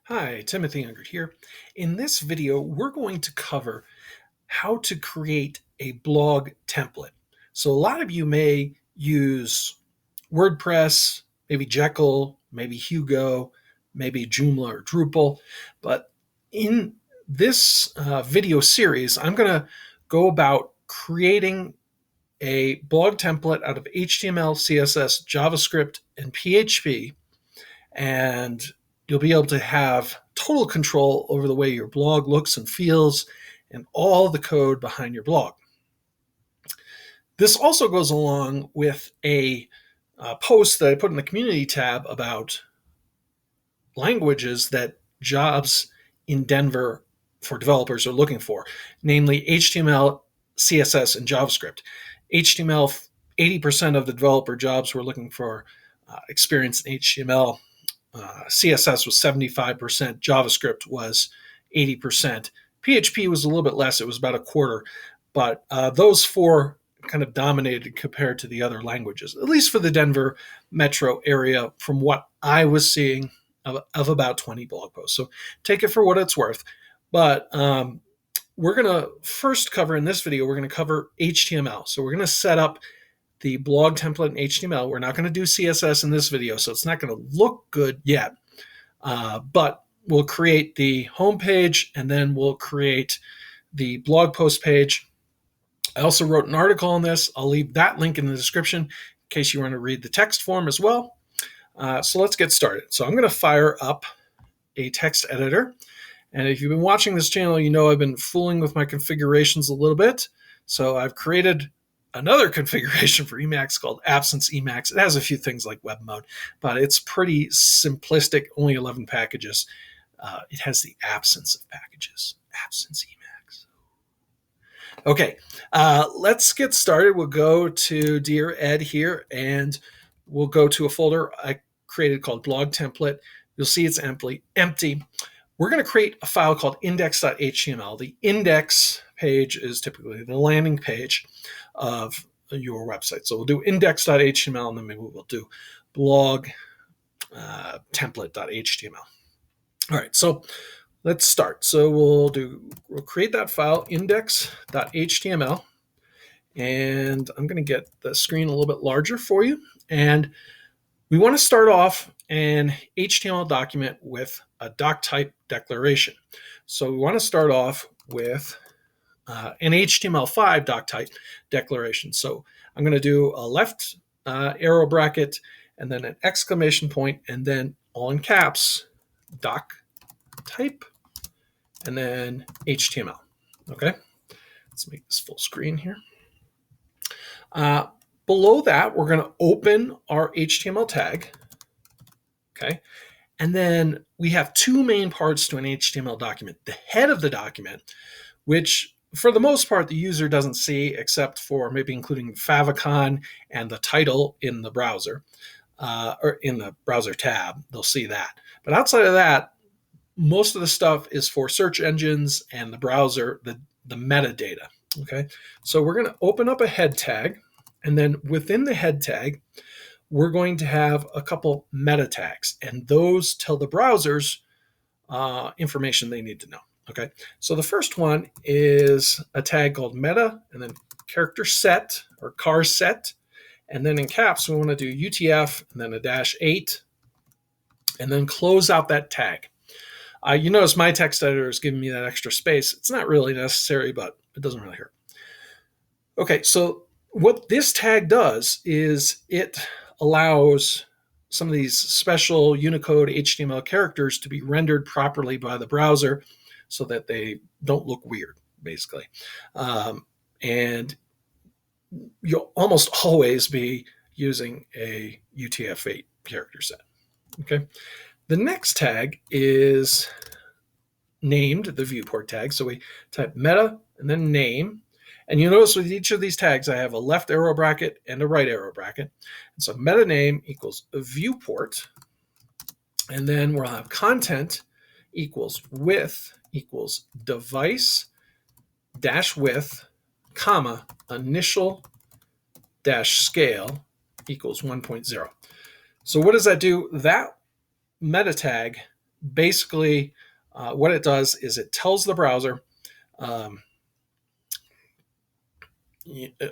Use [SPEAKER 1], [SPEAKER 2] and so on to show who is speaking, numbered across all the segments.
[SPEAKER 1] Hi, Timothy Unger here. In this video, we're going to cover how to create a blog template. So a lot of you may use WordPress, maybe Jekyll, maybe Hugo, maybe Joomla or Drupal. But in this video series, I'm going to go about creating a blog template out of HTML, CSS, JavaScript, and PHP, and you'll be able to have total control over the way your blog looks and feels and all the code behind your blog. This also goes along with a post that I put in the community tab about languages that jobs in Denver for developers are looking for, namely HTML, CSS, and JavaScript. HTML, 80% of the developer jobs were looking for experience in HTML. CSS was 75%, JavaScript was 80%. PHP was a little bit less, it was about a quarter, but those four kind of dominated compared to the other languages, at least for the Denver metro area, from what I was seeing of about 20 blog posts. So take it for what it's worth. But we're going to first cover in this video, we're going to cover HTML. So we're going to set up the blog template in HTML. We're not going to do CSS in this video, so it's not going to look good yet. But we'll create the home page, and then we'll create the blog post page. I also wrote an article on this. I'll leave that link in the description in case you want to read the text form as well. So let's get started. So I'm going to fire up a text editor. And if you've been watching this channel, you know I've been fooling with my configurations a little bit. So I've created another configuration for Emacs called Absence Emacs. It has a few things like web mode, but it's pretty simplistic, only 11 packages. It has the absence of packages, Absence Emacs. Okay, let's get started. We'll go to Dear Ed here, and we'll go to a folder I created called blog template. You'll see it's empty. We're going to create a file called index.html. The index page is typically the landing page of your website. So we'll do index.html, and then maybe we'll do blog template.html. All right, so let's start. So we'll create that file, index.html, and I'm going to get the screen a little bit larger for you. And we want to start off an HTML document with a doc type declaration. So we want to start off with an HTML5 doc type declaration. So I'm going to do a left arrow bracket and then an exclamation point, and then all in caps, doc type, and then HTML. Okay, let's make this full screen here. Below that, we're going to open our HTML tag. Okay, and then we have two main parts to an HTML document. The head of the document, which for the most part the user doesn't see except for maybe including the favicon and the title in the browser, or in the browser tab, they'll see that. But outside of that, most of the stuff is for search engines and the browser, the metadata. Okay, so we're going to open up a head tag, and then within the head tag, we're going to have a couple meta tags, and those tell the browsers information they need to know. Okay, so the first one is a tag called meta, and then character set or char set, and then in caps we want to do UTF and then a -8, and then close out that tag. You notice my text editor is giving me that extra space. It's not really necessary, but it doesn't really hurt. Okay, so what this tag does is it allows some of these special Unicode HTML characters to be rendered properly by the browser so that they don't look weird, basically. And you'll almost always be using a UTF-8 character set. Okay. The next tag is named, the viewport tag. So we type meta and then name. And you notice with each of these tags, I have a left arrow bracket and a right arrow bracket. And so meta name equals a viewport. And then we'll have content equals width equals device dash width, comma, initial dash scale equals 1.0. So what does that do? That meta tag basically what it does is it tells the browser, um,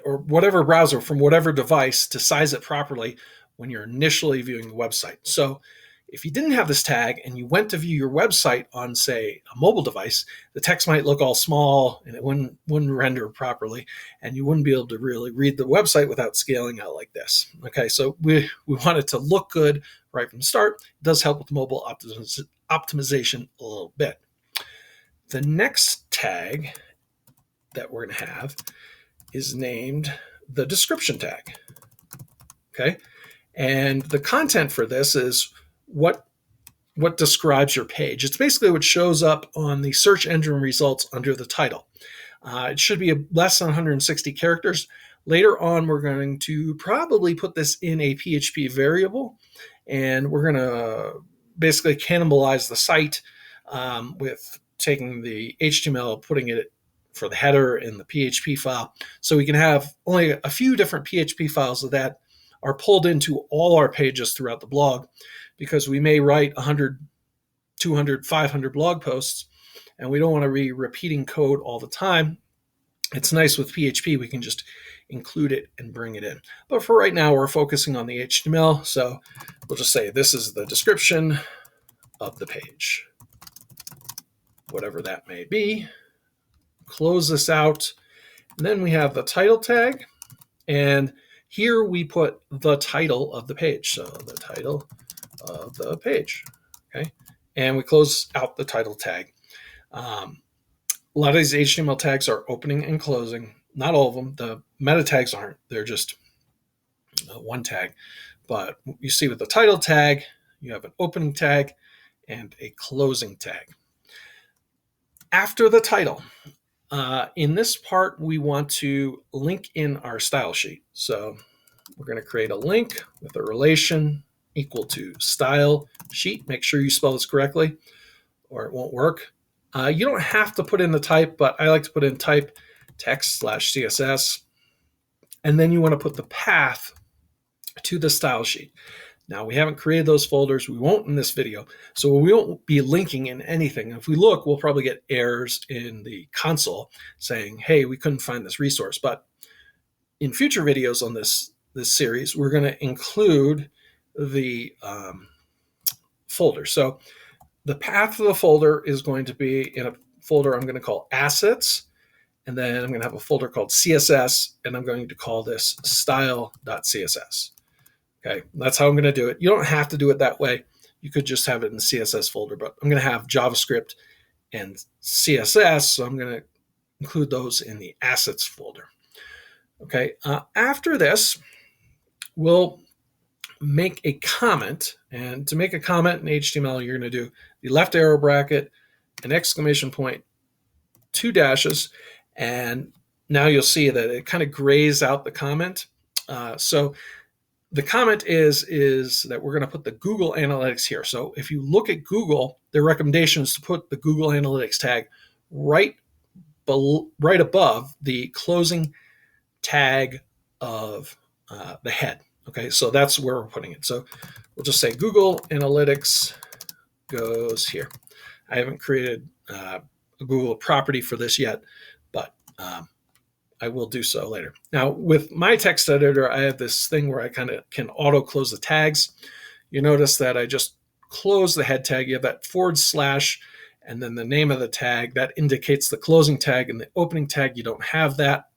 [SPEAKER 1] or whatever browser from whatever device, to size it properly when you're initially viewing the website. So if you didn't have this tag and you went to view your website on, say, a mobile device, the text might look all small and it wouldn't render properly, and you wouldn't be able to really read the website without scaling out like this. Okay, so we want it to look good right from the start. It does help with mobile optimization a little bit. The next tag that we're going to have is named the description tag. Okay, and the content for this is what describes your page. It's basically what shows up on the search engine results under the title. It should be less than 160 characters. Later on, we're going to probably put this in a PHP variable, and we're going to basically cannibalize the site with taking the HTML, putting it for the header in the PHP file. So we can have only a few different PHP files that are pulled into all our pages throughout the blog, because we may write 100, 200, 500 blog posts, and we don't want to be repeating code all the time. It's nice with PHP, we can just include it and bring it in. But for right now, we're focusing on the HTML, so we'll just say this is the description of the page, whatever that may be. Close this out, and then we have the title tag, and here we put the title of the page. So the title of the page, okay? And we close out the title tag. A lot of these HTML tags are opening and closing. Not all of them. The meta tags aren't. They're just one tag. But you see with the title tag, you have an opening tag and a closing tag. After the title, in this part, we want to link in our style sheet. So we're going to create a link with a relation equal to style sheet. Make sure you spell this correctly or it won't work. You don't have to put in the type, but I like to put in type text/CSS. And then you want to put the path to the style sheet. Now, we haven't created those folders. We won't in this video. So we won't be linking in anything. If we look, we'll probably get errors in the console saying, hey, we couldn't find this resource. But in future videos on this series, we're going to include the folder. So the path of the folder is going to be in a folder I'm going to call assets. And then I'm going to have a folder called CSS, and I'm going to call this style.css. Okay, that's how I'm going to do it. You don't have to do it that way. You could just have it in the CSS folder, but I'm going to have JavaScript and CSS, so I'm going to include those in the assets folder. Okay, after this, we'll make a comment. And to make a comment in HTML, you're going to do the left arrow bracket, an exclamation point, 2 dashes, and now you'll see that it kind of grays out the comment. So the comment is that we're going to put the Google Analytics here. So if you look at Google, their recommendation is to put the Google Analytics tag right above the closing tag of the head. Okay, so that's where we're putting it. So we'll just say Google Analytics goes here. I haven't created a Google property for this yet, but I will do so later. Now, with my text editor, I have this thing where I kind of can auto close the tags. You notice that I just close the head tag. You have that / and then the name of the tag. That indicates the closing tag, and the opening tag, you don't have that.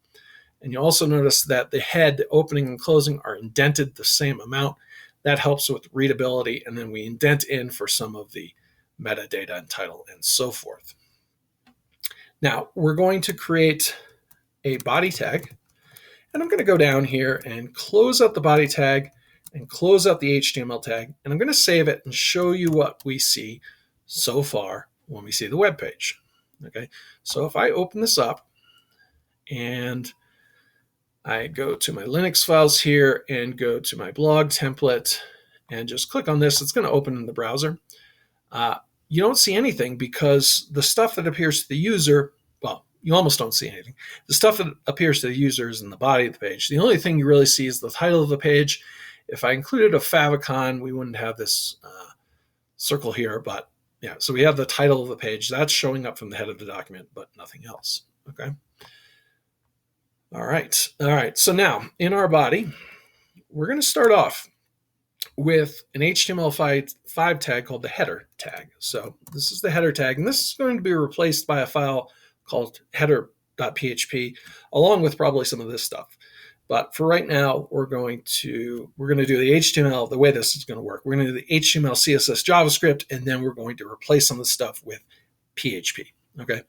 [SPEAKER 1] And you also notice that the head, the opening and closing, are indented the same amount. That helps with readability, and then we indent in for some of the metadata and title and so forth. Now, we're going to create a body tag, and I'm going to go down here and close out the body tag and close out the HTML tag, and I'm going to save it and show you what we see so far when we see the web page. Okay, so if I open this up and I go to my Linux files here and go to my blog template and just click on this, it's going to open in the browser. You don't see anything because the stuff that appears to the user, well, you almost don't see anything. The stuff that appears to the user is in the body of the page. The only thing you really see is the title of the page. If I included a favicon, we wouldn't have this circle here, but Yeah, so we have the title of the page. That's showing up from the head of the document, but nothing else. Okay. All right. All right. So now in our body, we're going to start off with an HTML5 tag called the header tag. So this is the header tag, and this is going to be replaced by a file called header.php, along with probably some of this stuff. But for right now, we're going to do the HTML. The way this is going to work, we're going to do the HTML, CSS, JavaScript, and then we're going to replace some of the stuff with PHP. Okay,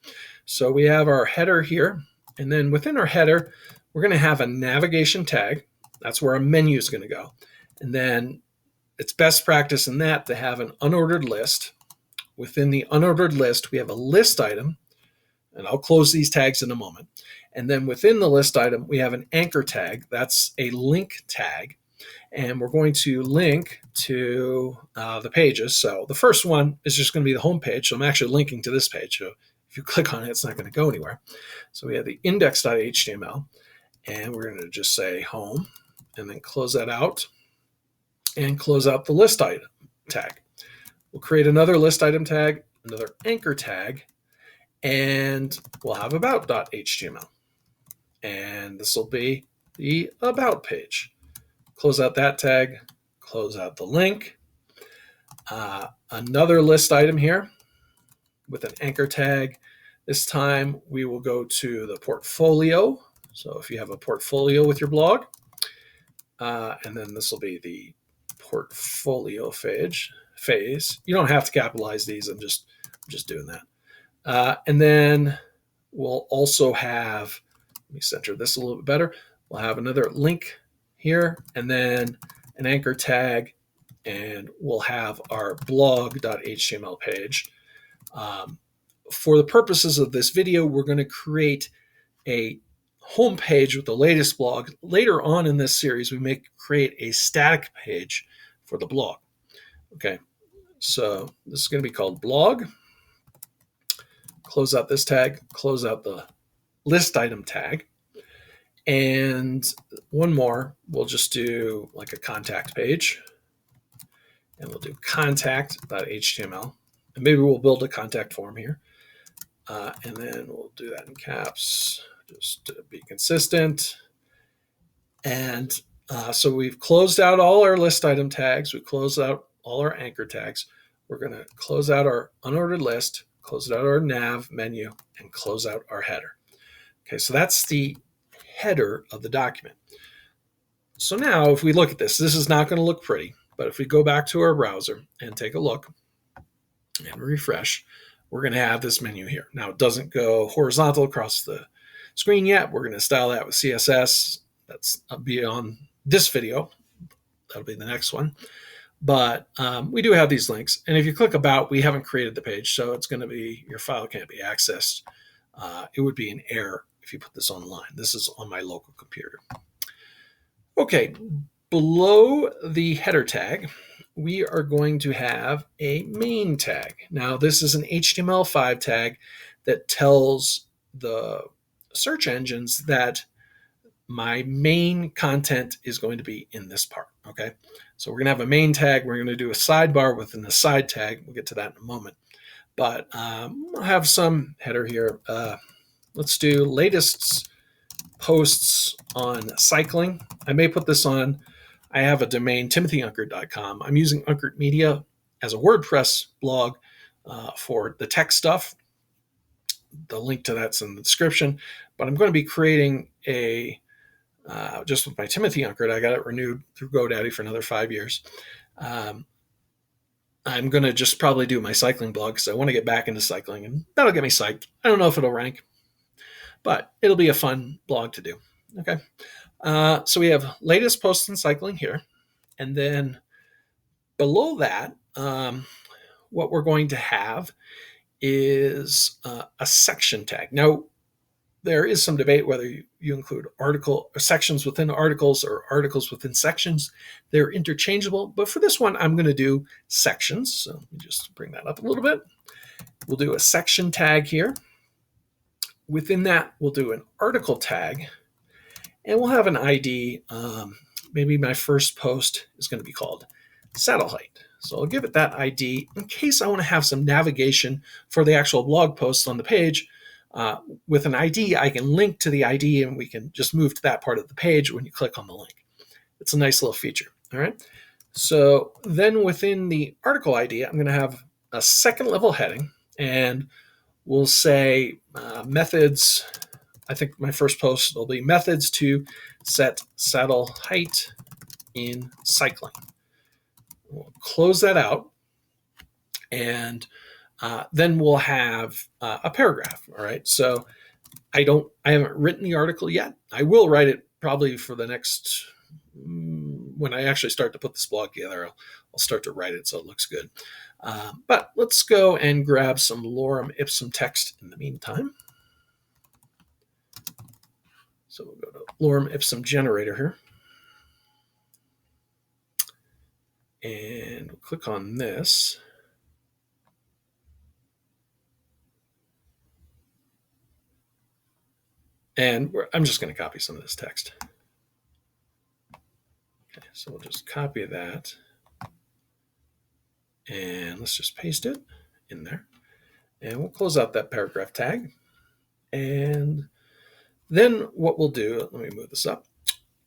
[SPEAKER 1] so we have our header here, and then within our header, we're going to have a navigation tag. That's where our menu is going to go, and then it's best practice in that to have an unordered list. Within the unordered list, we have a list item, and I'll close these tags in a moment. And then within the list item, we have an anchor tag. That's a link tag. And we're going to link to the pages. So the first one is just going to be the home page. So I'm actually linking to this page. So if you click on it, it's not going to go anywhere. So we have the index.html, and we're going to just say home, and then close that out, and close out the list item tag. We'll create another list item tag, another anchor tag, and we'll have about.html. And this will be the about page. Close out that tag, close out the link. Another list item here with an anchor tag. This time we will go to the portfolio. So if you have a portfolio with your blog, and then this will be the portfolio phase. You don't have to capitalize these. I'm just doing that. And then we'll also have, let me center this a little bit better. We'll have another link here, and then an anchor tag, and we'll have our blog.html page. For the purposes of this video, we're going to create a home page with the latest blog. Later on in this series, we may create a static page for the blog. Okay, so this is going to be called blog. Close out this tag, close out the list item tag. And one more, we'll just do like a contact page. And we'll do contact.html. And maybe we'll build a contact form here. And then we'll do that in caps, just to be consistent. And so we've closed out all our list item tags. We've closed out all our anchor tags. We're going to close out our unordered list, close out our nav menu, and close out our header. Okay, so that's the header of the document. So now if we look at this, this is not going to look pretty, but if we go back to our browser and take a look and refresh, we're going to have this menu here. Now it doesn't go horizontal across the screen yet. We're going to style that with CSS. That's beyond this video. That'll be the next one. But we do have these links. And if you click about, we haven't created the page. So it's going to be, your file can't be accessed. It would be an error if you put this online. This is on my local computer. Okay, below the header tag, we are going to have a main tag. Now, this is an HTML5 tag that tells the search engines that my main content is going to be in this part. Okay, so we're going to have a main tag. We're going to do a sidebar within the side tag. We'll get to that in a moment. But I'll have some header here. Let's do latest posts on cycling. I may put this on. I have a domain, timothyyunkert.com. I'm using Unkert Media as a WordPress blog for the tech stuff. The link to that's in the description. But I'm going to be creating a, just with my Timothy Unkert, I got it renewed through GoDaddy for another 5 years. I'm going to just probably do my cycling blog because I want to get back into cycling, and that'll get me psyched. I don't know if it'll rank, but it'll be a fun blog to do. Okay. So we have latest posts in cycling here. And then below that, what we're going to have is a section tag. Now, there is some debate whether you include article or sections within articles or articles within sections. They're interchangeable, but for this one, I'm going to do sections. So let me just bring that up a little bit. We'll do a section tag here. Within that, we'll do an article tag, and we'll have an ID. Maybe my first post is going to be called Satellite. So I'll give it that ID in case I want to have some navigation for the actual blog post on the page. With an ID, I can link to the ID and we can just move to that part of the page when you click on the link. It's a nice little feature. All right. So then within the article ID, I'm going to have a second level heading, and we'll say methods. I think my first post will be methods to set saddle height in cycling. We'll close that out, and then we'll have a paragraph. All right. So I haven't written the article yet. I will write it probably for the next, when I actually start to put this blog together, I'll start to write it so it looks good. But let's go and grab some lorem ipsum text in the meantime. So we'll go to lorem ipsum generator here. And we'll click on this. And I'm just going to copy some of this text. Okay, so we'll just copy that. And let's just paste it in there. And we'll close out that paragraph tag. And then what we'll do, let me move this up.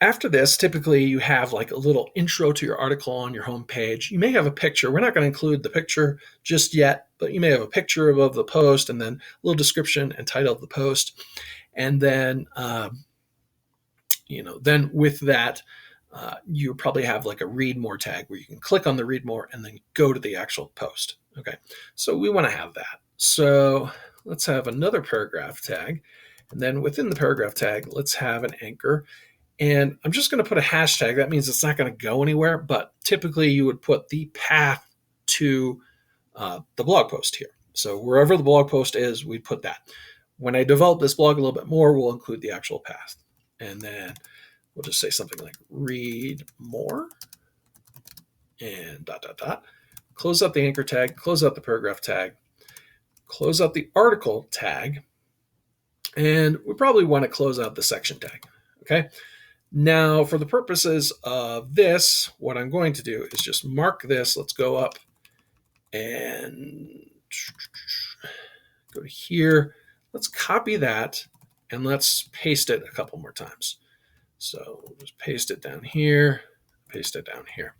[SPEAKER 1] After this, typically you have like a little intro to your article on your home page. You may have a picture. We're not going to include the picture just yet, but you may have a picture above the post and then a little description and title of the post. And then, then with that, you probably have like a read more tag where you can click on the read more and then go to the actual post. Okay, so we want to have that. So let's have another paragraph tag. And then within the paragraph tag, let's have an anchor. And I'm just going to put a hashtag. That means it's not going to go anywhere, but typically you would put the path to the blog post here. So wherever the blog post is, we put that. When I develop this blog a little bit more, we'll include the actual path. And then we'll just say something like read more and ... Close out the anchor tag, close out the paragraph tag, close out the article tag, and we probably want to close out the section tag. Okay. Now, for the purposes of this, what I'm going to do is just mark this. Let's go up and go to here. Let's copy that and let's paste it a couple more times. So we'll just paste it down here, paste it down here.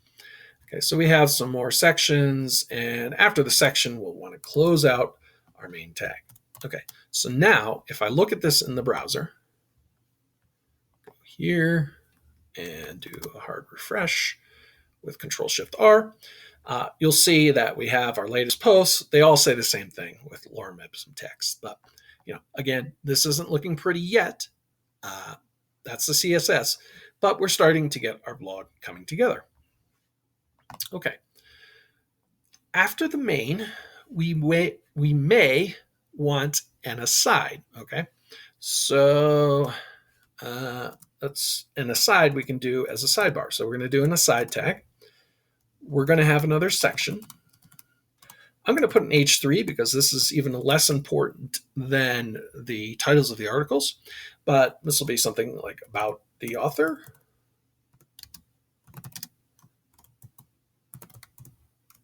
[SPEAKER 1] Okay, so we have some more sections, and after the section, we'll want to close out our main tag. Okay, so now if I look at this in the browser, go here and do a hard refresh with Control-Shift-R, you'll see that we have our latest posts. They all say the same thing with lorem ipsum text, but again, this isn't looking pretty yet. That's the CSS, but we're starting to get our blog coming together. Okay. After the main, we may want an aside. Okay. So that's an aside we can do as a sidebar. So we're going to do an aside tag. We're going to have another section. I'm going to put an H3 because this is even less important than the titles of the articles, but this will be something like about the author.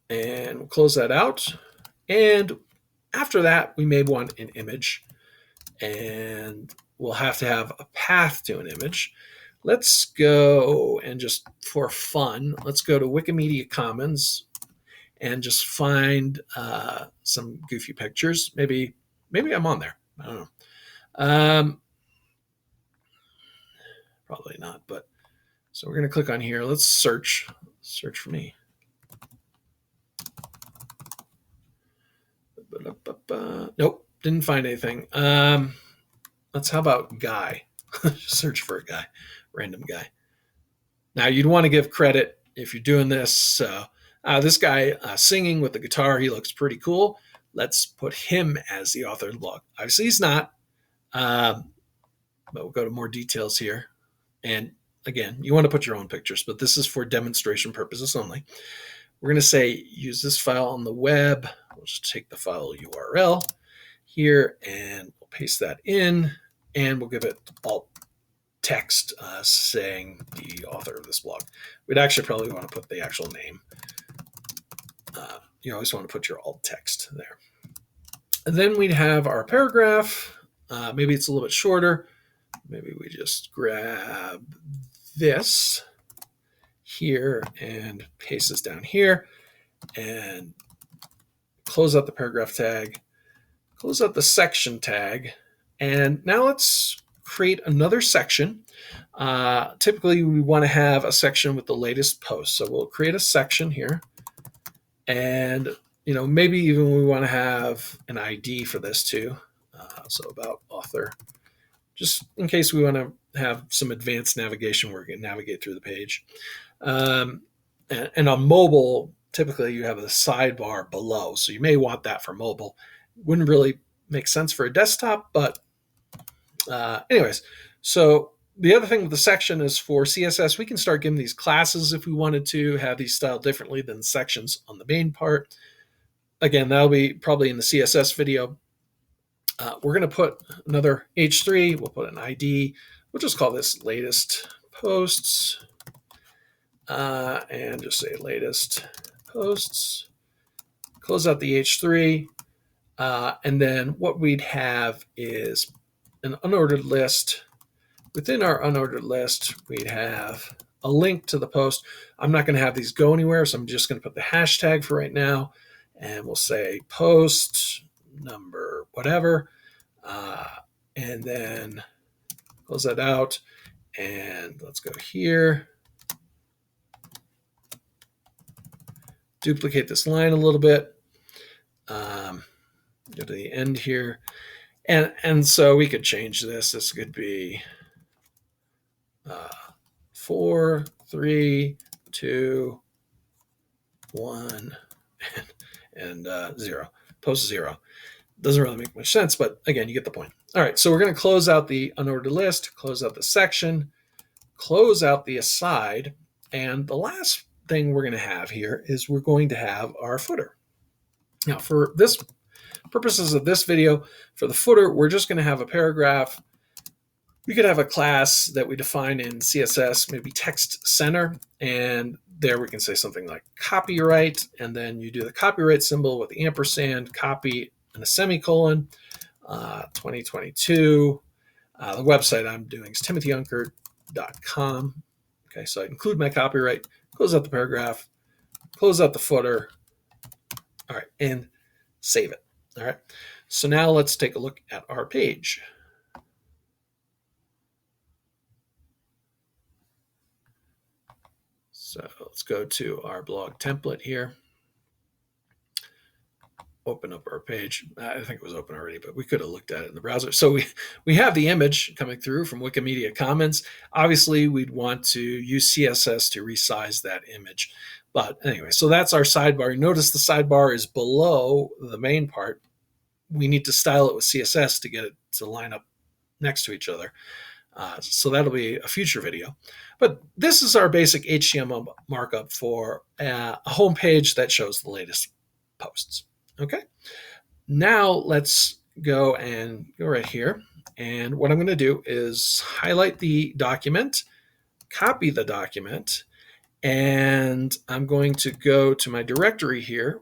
[SPEAKER 1] And we'll close that out. And after that, we may want an image, and we'll have to have a path to an image. Let's go and just for fun, let's go to Wikimedia Commons and just find some goofy pictures. Maybe I'm on there. I don't know. Probably not, but so we're going to click on here. Let's search for me. Nope, didn't find anything. How about guy? Search for a guy, random guy. Now you'd want to give credit if you're doing this. So this guy singing with the guitar, he looks pretty cool. Let's put him as the author of the blog. Obviously he's not, but we'll go to more details here. And again, you want to put your own pictures, but this is for demonstration purposes only. We're going to say use this file on the web. We'll just take the file URL here and we'll paste that in, and we'll give it alt text saying the author of this blog. We'd actually probably want to put the actual name. You always want to put your alt text there. And then we'd have our paragraph. Maybe it's a little bit shorter. Maybe we just grab this here and paste this down here and close out the paragraph tag, close out the section tag. And now let's create another section. Typically, we want to have a section with the latest post. So we'll create a section here. And maybe even we want to have an ID for this too. So about author, just in case we want to have some advanced navigation where we can navigate through the page. And on mobile, typically you have a sidebar below. So you may want that for mobile. Wouldn't really make sense for a desktop, but anyways. So the other thing with the section is for CSS, we can start giving these classes if we wanted to have these styled differently than sections on the main part. Again, that'll be probably in the CSS video. We're going to put another H3. We'll put an ID. We'll just call this latest posts and just say latest posts. Close out the H3. And then what we'd have is an unordered list. Within our unordered list, we'd have a link to the post. I'm not going to have these go anywhere, so I'm just going to put the hashtag for right now. And we'll say post number whatever. And then close that out. And let's go here. Duplicate this line a little bit. Go to the end here. And so we could change this. This could be 4, 3, 2, 1, and 0. Post 0. Doesn't really make much sense, but again, you get the point. All right, so we're going to close out the unordered list, close out the section, close out the aside, and the last thing we're going to have here is we're going to have our footer. Now, for this purposes of this video, for the footer, we're just going to have a paragraph. We could have a class that we define in CSS, maybe text center, and there we can say something like copyright, and then you do the copyright symbol with the ampersand, copy, and a semicolon, 2022. The website I'm doing is timothyyunkert.com. Okay, so I include my copyright, close out the paragraph, close out the footer, all right, and save it. All right, so now let's take a look at our page. So let's go to our blog template here. Open up our page. I think it was open already, but we could have looked at it in the browser. So we have the image coming through from Wikimedia Commons. Obviously, we'd want to use CSS to resize that image. But anyway, so that's our sidebar. Notice the sidebar is below the main part. We need to style it with CSS to get it to line up next to each other. So that'll be a future video. But this is our basic HTML markup for a home page that shows the latest posts. Okay, now let's go right here. And what I'm going to do is highlight the document, copy the document, and I'm going to go to my directory here.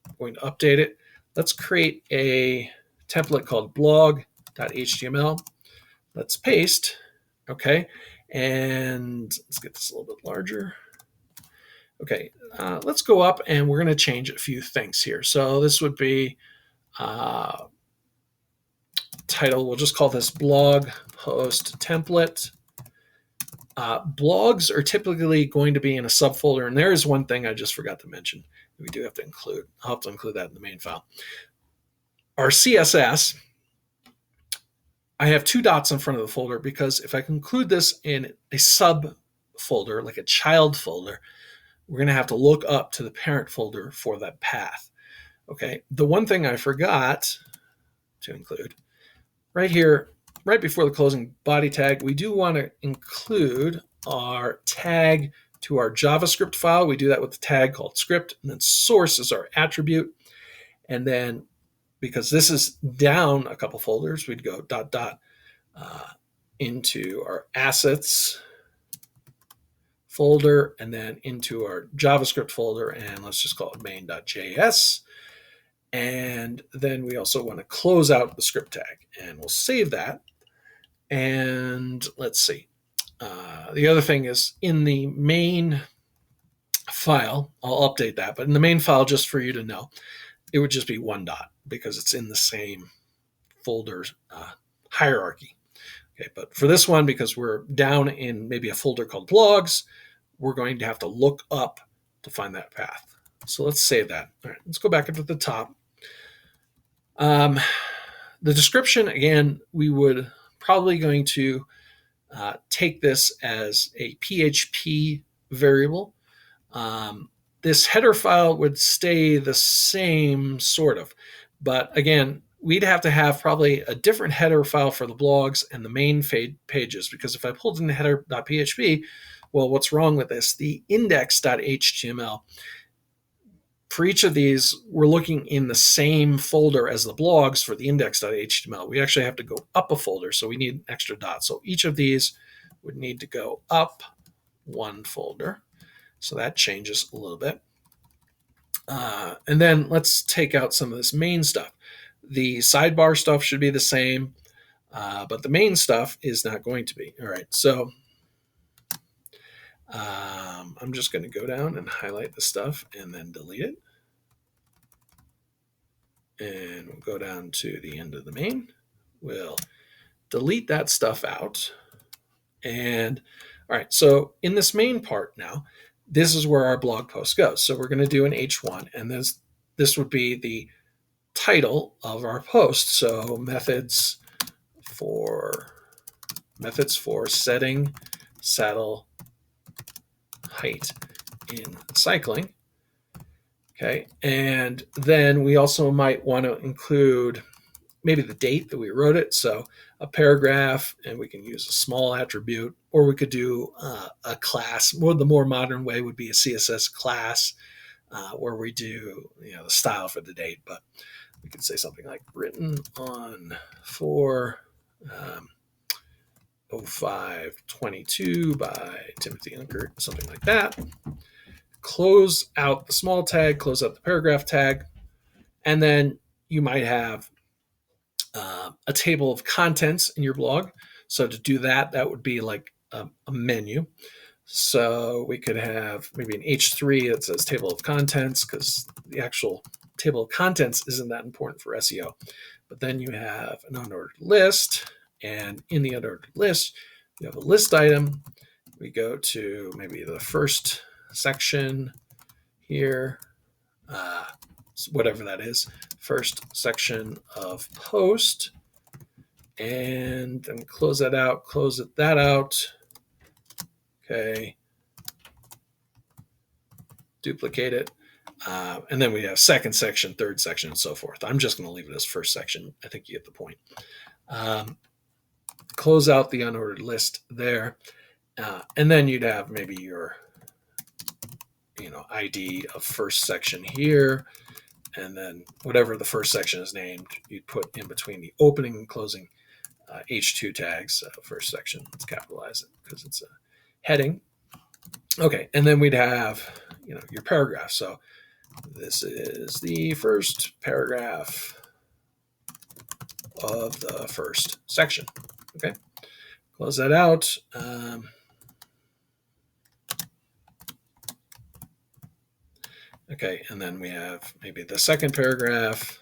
[SPEAKER 1] I'm going to update it. Let's create a template called blog.html. Let's paste. Okay, and let's get this a little bit larger. Okay, let's go up and we're going to change a few things here. So this would be title. We'll just call this blog post template. Blogs are typically going to be in a subfolder, and there is one thing I just forgot to mention. We do have to include. I'll have to include that in the main file. Our CSS. I have 2 dots in front of the folder because if I include this in a subfolder, like a child folder, we're going to have to look up to the parent folder for that path. Okay, the one thing I forgot to include right here, right before the closing body tag, we do want to include our tag to our JavaScript file. We do that with the tag called script, and then source is our attribute. And then because this is down a couple folders, we'd go ... into our assets folder, and then into our JavaScript folder, and let's just call it main.js. And then we also want to close out the script tag, and we'll save that. And let's see. The other thing is in the main file, I'll update that, but in the main file, just for you to know, it would just be one dot because it's in the same folder hierarchy. Okay, but for this one, because we're down in maybe a folder called blogs, we're going to have to look up to find that path. So let's save that. All right, let's go back up to the top. The description, again, we would probably going to take this as a PHP variable. This header file would stay the same, sort of. But again, we'd have to have probably a different header file for the blogs and the main pages, because if I pulled in the header.php, well, what's wrong with this? The index.html, for each of these, we're looking in the same folder as the blogs for the index.html. We actually have to go up a folder, so we need an extra dot. So each of these would need to go up one folder. So that changes a little bit. And then let's take out some of this main stuff. The sidebar stuff should be the same, but the main stuff is not going to be. All right, so I'm just going to go down and highlight the stuff and then delete it. And we'll go down to the end of the main. We'll delete that stuff out. And all right, so in this main part now, this is where our blog post goes. So we're going to do an H1, and this would be the title of our post. So methods for setting saddle height in cycling. Okay, and then we also might want to include maybe the date that we wrote it. So a paragraph, and we can use a small attribute, or we could do a class. The more modern way would be a CSS class, where we do the style for the date. But we could say something like written on 4/05/22 by Timothy Unkert, something like that. Close out the small tag, close out the paragraph tag, and then you might have a table of contents in your blog. So to do that, that would be like a menu. So we could have maybe an H3 that says table of contents, because the actual table of contents isn't that important for SEO. But then you have an unordered list, and in the unordered list, you have a list item. We go to maybe the first section here, whatever that is, first section of post, and then close that out, that out. Okay, duplicate it, and then we have second section, third section, and so forth. I'm just going to leave it as first section. I think you get the point. Close out the unordered list there, and then you'd have maybe your ID of first section here, and then whatever the first section is named, you'd put in between the opening and closing H2 tags. First section, let's capitalize it because it's a heading. Okay, and then we'd have your paragraph. So this is the first paragraph of the first section. Okay, close that out. Okay, and then we have maybe the second paragraph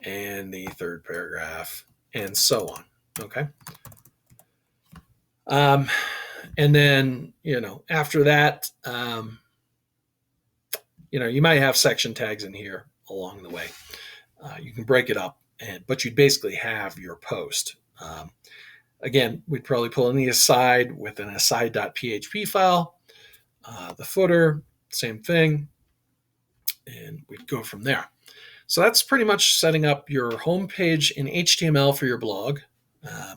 [SPEAKER 1] and the third paragraph, and so on. Okay. And then, after that, you might have section tags in here along the way. You can break it up, but you'd basically have your post. Again, we'd probably pull in the aside with an aside.php file, the footer, same thing, and we'd go from there. So that's pretty much setting up your home page in HTML for your blog.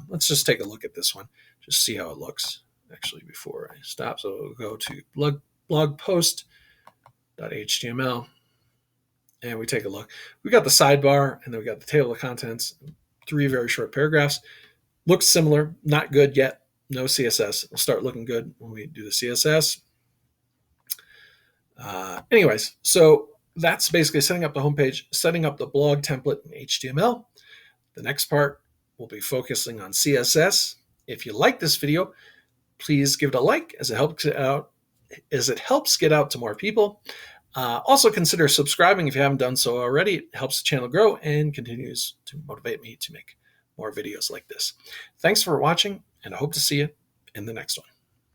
[SPEAKER 1] Let's just take a look at this one, just see how it looks. Actually, before I stop, so we'll go to blog post.html, and we take a look. We got the sidebar, and then we got the table of contents, 3 very short paragraphs. Looks similar, not good yet. no CSS. It'll start looking good when we do the CSS. Anyways, so that's basically setting up the homepage, setting up the blog template in HTML. The next part, we'll be focusing on CSS. If you like this video, please give it a like as it helps get out to more people. Also consider subscribing if you haven't done so already. It helps the channel grow and continues to motivate me to make more videos like this. Thanks for watching, and I hope to see you in the next one.